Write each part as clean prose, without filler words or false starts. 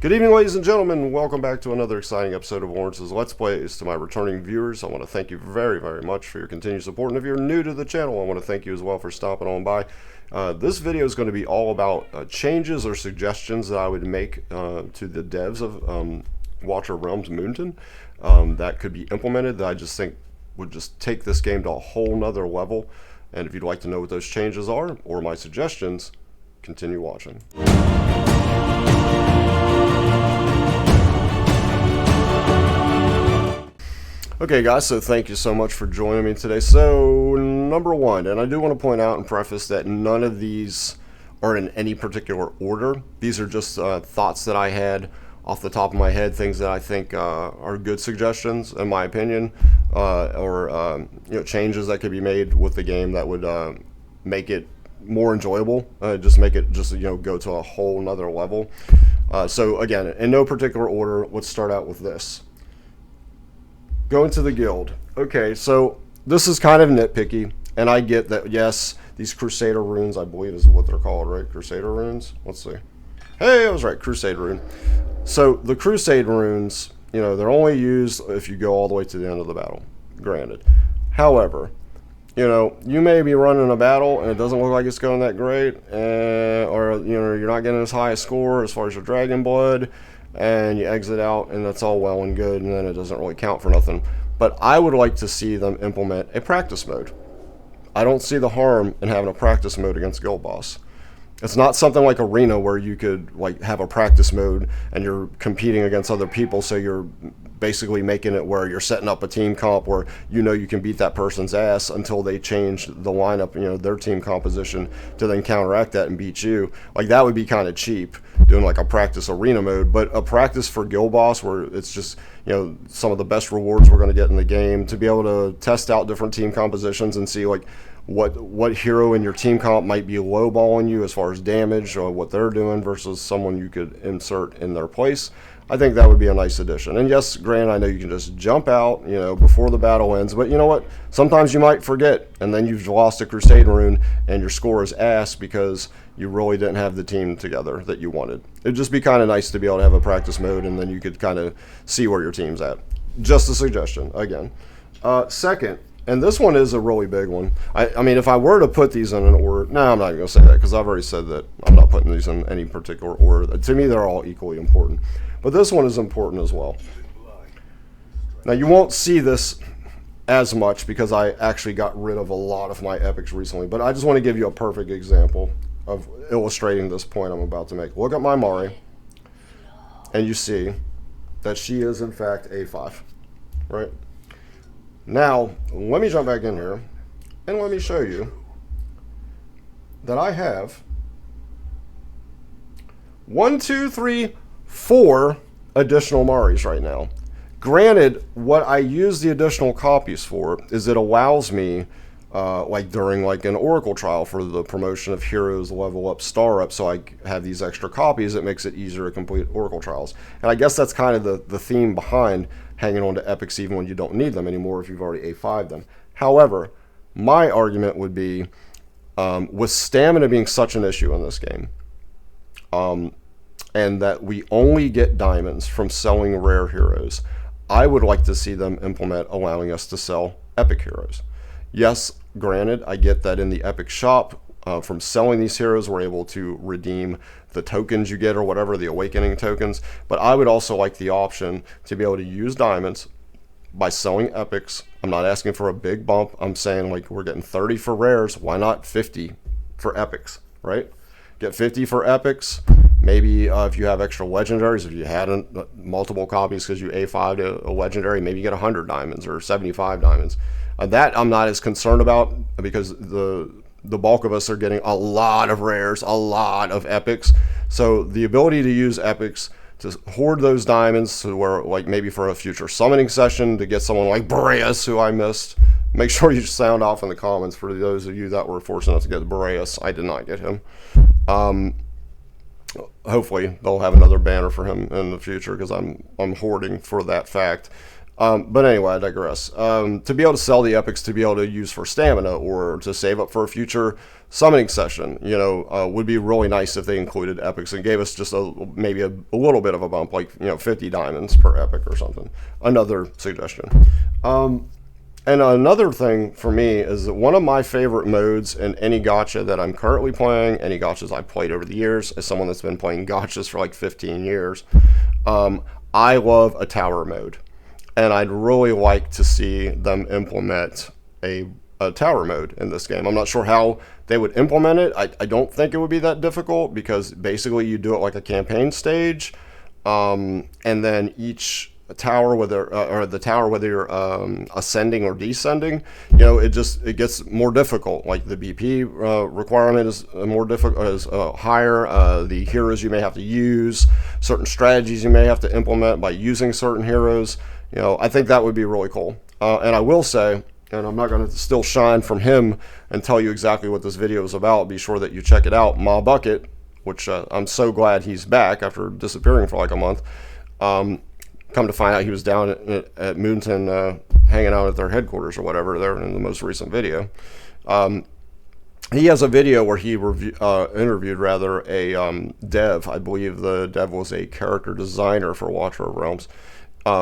Good evening, ladies and gentlemen. Welcome back to another exciting episode of Lawrence's Let's Plays. To my returning viewers, I want to thank you very, very much for your continued support. And if you're new to the channel, I want to thank you as well for stopping on by. This video is going to be all about changes or suggestions that I would make to the devs of Watcher Realms Moonton that could be implemented that I just think would just take this game to a whole nother level. And if you'd like to know what those changes are or my suggestions, continue watching. Okay guys, so thank you so much for joining me today. So number one, and I do want to point out and preface that none of these are in any particular order. These are just thoughts that I had off the top of my head, things that I think are good suggestions in my opinion, or changes that could be made with the game that would make it more enjoyable, just make it go to a whole nother level. So again, in no particular order, let's start out with this. Go into the guild. Okay, so this is kind of nitpicky, and I get that, yes, these Crusader runes, I believe is what they're called, right? Crusader runes? Let's see. Hey, I was right, Crusade rune. So the Crusade runes, they're only used if you go all the way to the end of the battle, granted. However, you may be running a battle and it doesn't look like it's going that great, or you're not getting as high a score as far as your dragon blood, and you exit out and that's all well and good, and then it doesn't really count for nothing. But I would like to see them implement a practice mode. I don't see the harm in having a practice mode against Guild Boss. It's not something like Arena where you could have a practice mode and you're competing against other people, so you're basically making it where you're setting up a team comp where you can beat that person's ass until they change the lineup, their team composition, to then counteract that and beat you. Like, that would be kind of cheap, doing like a practice arena mode. But a practice for Guild Boss where it's just some of the best rewards we're going to get in the game, to be able to test out different team compositions and see what hero in your team comp might be lowballing you as far as damage or what they're doing versus someone you could insert in their place. I think that would be a nice addition. And yes, granted, I know you can just jump out, before the battle ends, but you know what? Sometimes you might forget, and then you've lost a Crusade rune, and your score is ass because you really didn't have the team together that you wanted. It'd just be kind of nice to be able to have a practice mode, and then you could kind of see where your team's at. Just a suggestion, again. Second, and this one is a really big one. I mean, if I were to put these in an order, no, I'm not going to say that, because I've already said that I'm not putting these in any particular order. To me, they're all equally important. But this one is important as well. Now, you won't see this as much because I actually got rid of a lot of my epics recently, but I just want to give you a perfect example of illustrating this point I'm about to make. Look at my Mari, and you see that she is, in fact, A5, right? Now, let me jump back in here, and let me show you that I have 4 additional Maris right now. Granted, what I use the additional copies for is it allows me, during an Oracle trial for the promotion of heroes, level up, star up, so I have these extra copies. It makes it easier to complete Oracle trials. And I guess that's kind of the theme behind hanging on to epics even when you don't need them anymore if you've already A5'd them. However, my argument would be, with stamina being such an issue in this game, and that we only get diamonds from selling rare heroes, I would like to see them implement allowing us to sell epic heroes. Yes, granted, I get that in the epic shop, from selling these heroes, we're able to redeem the tokens you get or whatever, the awakening tokens, but I would also like the option to be able to use diamonds by selling epics. I'm not asking for a big bump. I'm saying we're getting 30 for rares. Why not 50 for epics, right? Get 50 for epics. Maybe if you have extra legendaries, if you had multiple copies because you A5'd a legendary, maybe you get 100 diamonds or 75 diamonds. That I'm not as concerned about, because the bulk of us are getting a lot of rares, a lot of epics. So the ability to use epics to hoard those diamonds to where, maybe for a future summoning session to get someone like Boreas, who I missed. Make sure you sound off in the comments for those of you that were fortunate to get Boreas. I did not get him. Hopefully they'll have another banner for him in the future, because I'm hoarding for that fact. But anyway, I digress. To be able to sell the epics to be able to use for stamina or to save up for a future summoning session, would be really nice if they included epics and gave us just maybe a little bit of a bump, like 50 diamonds per epic or something. Another suggestion. And another thing for me is that one of my favorite modes in any gacha that I'm currently playing, any gachas I've played over the years, as someone that's been playing gachas for like 15 years, I love a tower mode. And I'd really like to see them implement a tower mode in this game. I'm not sure how they would implement it. I don't think it would be that difficult because basically you do it like a campaign stage, and then each tower, whether you're ascending or descending, it gets more difficult. Like the BP requirement is more difficult, is higher. The heroes you may have to use, certain strategies you may have to implement by using certain heroes. I think that would be really cool. And I will say, and I'm not going to steal shine from him and tell you exactly what this video is about. Be sure that you check it out. Ma Bucket, which I'm so glad he's back after disappearing for like a month. Come to find out he was down at Moonton hanging out at their headquarters or whatever there in the most recent video. He has a video where he interviewed a dev. I believe the dev was a character designer for Watcher of Realms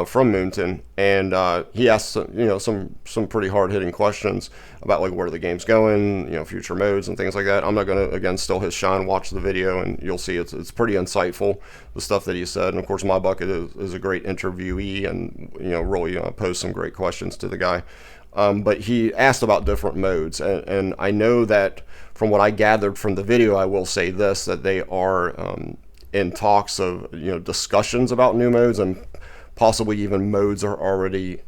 from Moonton, and he asked some pretty hard-hitting questions about like where the game's going, future modes and things like that. I'm not going to again steal his shine. Watch the video and you'll see it's pretty insightful, the stuff that he said. And of course, My Bucket is a great interviewee and really posed some great questions to the guy. But he asked about different modes, and I know that from what I gathered from the video, I will say this, that they are in talks of discussions about new modes, and possibly even modes are already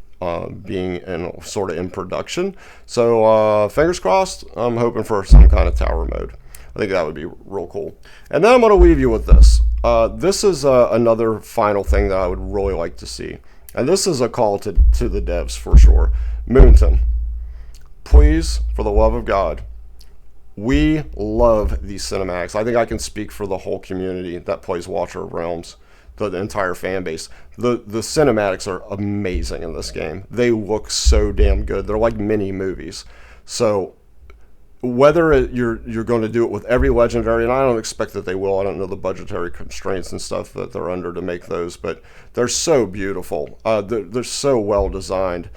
being sort of in production. So fingers crossed. I'm hoping for some kind of tower mode. I think that would be real cool. And then I'm going to leave you with this. This is another final thing that I would really like to see. And this is a call to the devs for sure. Moonton, please, for the love of God, we love these cinematics. I think I can speak for the whole community that plays Watcher of Realms, the entire fan base. The cinematics are amazing in this game. They look so damn good. They're like mini movies. So whether you're going to do it with every legendary, and I don't expect that they will. I don't know the budgetary constraints and stuff that they're under to make those, but they're so beautiful. They're so well designed,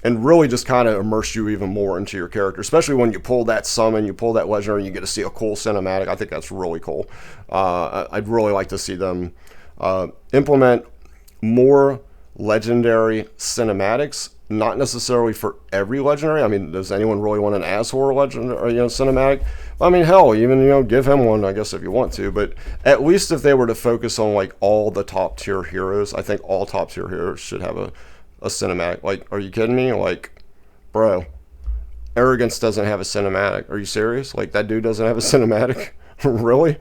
and really just kind of immerse you even more into your character, especially when you pull that summon, you pull that legendary, and you get to see a cool cinematic. I think that's really cool. I'd really like to see them implement more legendary cinematics, not necessarily for every legendary. I mean, does anyone really want an Azor legendary cinematic? I mean, hell, even give him one, I guess, if you want to. But at least if they were to focus on like all the top tier heroes, I think all top tier heroes should have a cinematic. Like, are you kidding me? Like, bro, Arrogance doesn't have a cinematic. Are you serious? Like, that dude doesn't have a cinematic? Really?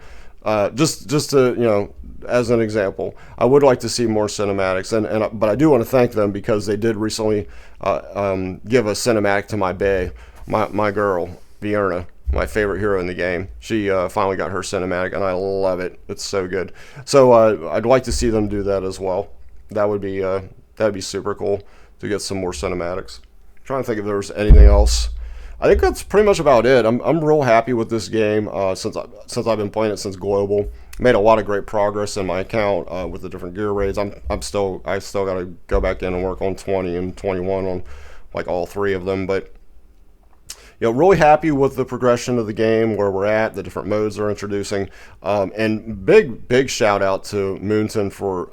Just to as an example, I would like to see more cinematics, but I do want to thank them because they did recently give a cinematic to my bae, my girl Vierna, my favorite hero in the game. She finally got her cinematic, and I love it. It's so good. So I'd like to see them do that as well. That'd be super cool to get some more cinematics. I'm trying to think if there was anything else. I think that's pretty much about it. I'm real happy with this game since I've been playing it since Global. Made a lot of great progress in my account with the different gear raids. I still got to go back in and work on 20 and 21 on like all three of them. But really happy with the progression of the game, where we're at, the different modes they're introducing, and big shout out to Moonton for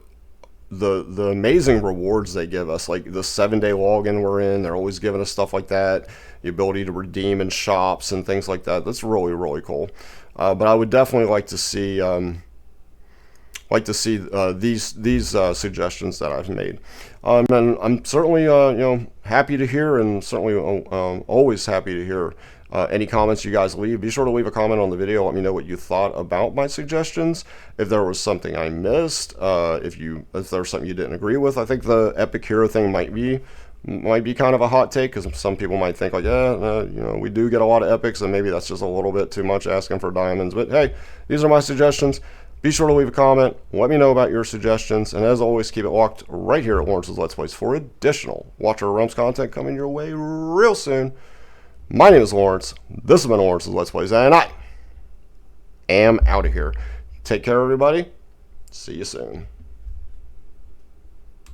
the amazing rewards they give us, like the 7-day login we're in. They're always giving us stuff like that, the ability to redeem in shops and things like that. That's really, really cool. But I would definitely like to see these suggestions that I've made. And I'm certainly happy to hear, and certainly always happy to hear any comments you guys leave. Be sure to leave a comment on the video. Let me know what you thought about my suggestions. If there was something I missed, if there's something you didn't agree with. I think the epic hero thing might be kind of a hot take, because some people might think like, we do get a lot of epics, and maybe that's just a little bit too much asking for diamonds. But hey, these are my suggestions. Be sure to leave a comment. Let me know about your suggestions. And as always, keep it locked right here at Lawrence's Let's Plays for additional Watcher Realms content coming your way real soon. My name is Lawrence. This has been Lawrence's Let's Plays, and I am out of here. Take care, everybody. See you soon.